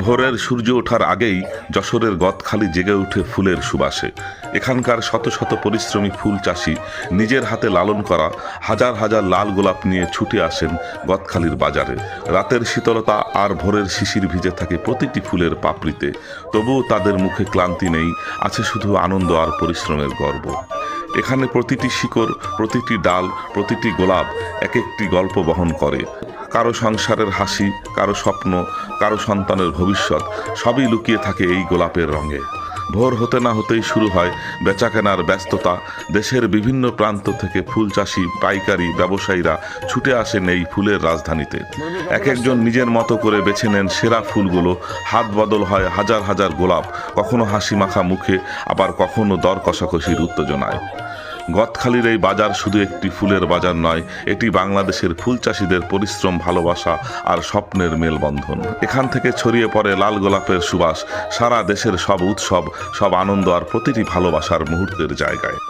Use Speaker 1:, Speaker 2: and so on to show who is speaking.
Speaker 1: ভোরের সূর্য ওঠার আগেই যশোরের গদখালি জেগে ওঠে ফুলের সুবাসে। এখানকার শত শত পরিশ্রমী ফুল চাষি নিজের হাতে লালন করা হাজার হাজার লাল গোলাপ নিয়ে ছুটে আসেন গদখালির বাজারে। রাতের শীতলতা আর ভোরের শিশির ভিজে থাকে প্রতিটি ফুলের পাপড়িতে, তবুও তাদের মুখে ক্লান্তি নেই, আছে শুধু আনন্দ আর পরিশ্রমের গর্ব। এখানে প্রতিটি শিকড়, প্রতিটি ডাল, প্রতিটি গোলাপ এক একটি গল্প বহন করে। কারো সংসারের হাসি, কারো স্বপ্ন, কারো সন্তানের ভবিষ্যৎ, সবই লুকিয়ে থাকে এই গোলাপের রঙে। ভোর হতে না হতেই শুরু হয় বেচাকেনার ব্যস্ততা। দেশের বিভিন্ন প্রান্ত থেকে ফুল চাষি, পাইকারি, ব্যবসায়ীরা ছুটে আসেন এই ফুলের রাজধানীতে। এক একজন নিজের মতো করে বেছে নেন সেরা ফুলগুলো। হাত বদল হয় হাজার হাজার গোলাপ, কখনো হাসি মাখা মুখে, আবার কখনো দর কষাকষির উত্তেজনায়। গদখালির এই বাজার শুধু একটি ফুলের বাজার নয়, এটি বাংলাদেশের ফুল চাষিদের পরিশ্রম, ভালোবাসা আর স্বপ্নের মেলবন্ধন। এখান থেকে ছড়িয়ে পড়ে লাল গোলাপের সুবাস সারা দেশের সব উৎসব, সব আনন্দ আর প্রতিটি ভালোবাসার মুহূর্তের জায়গায়।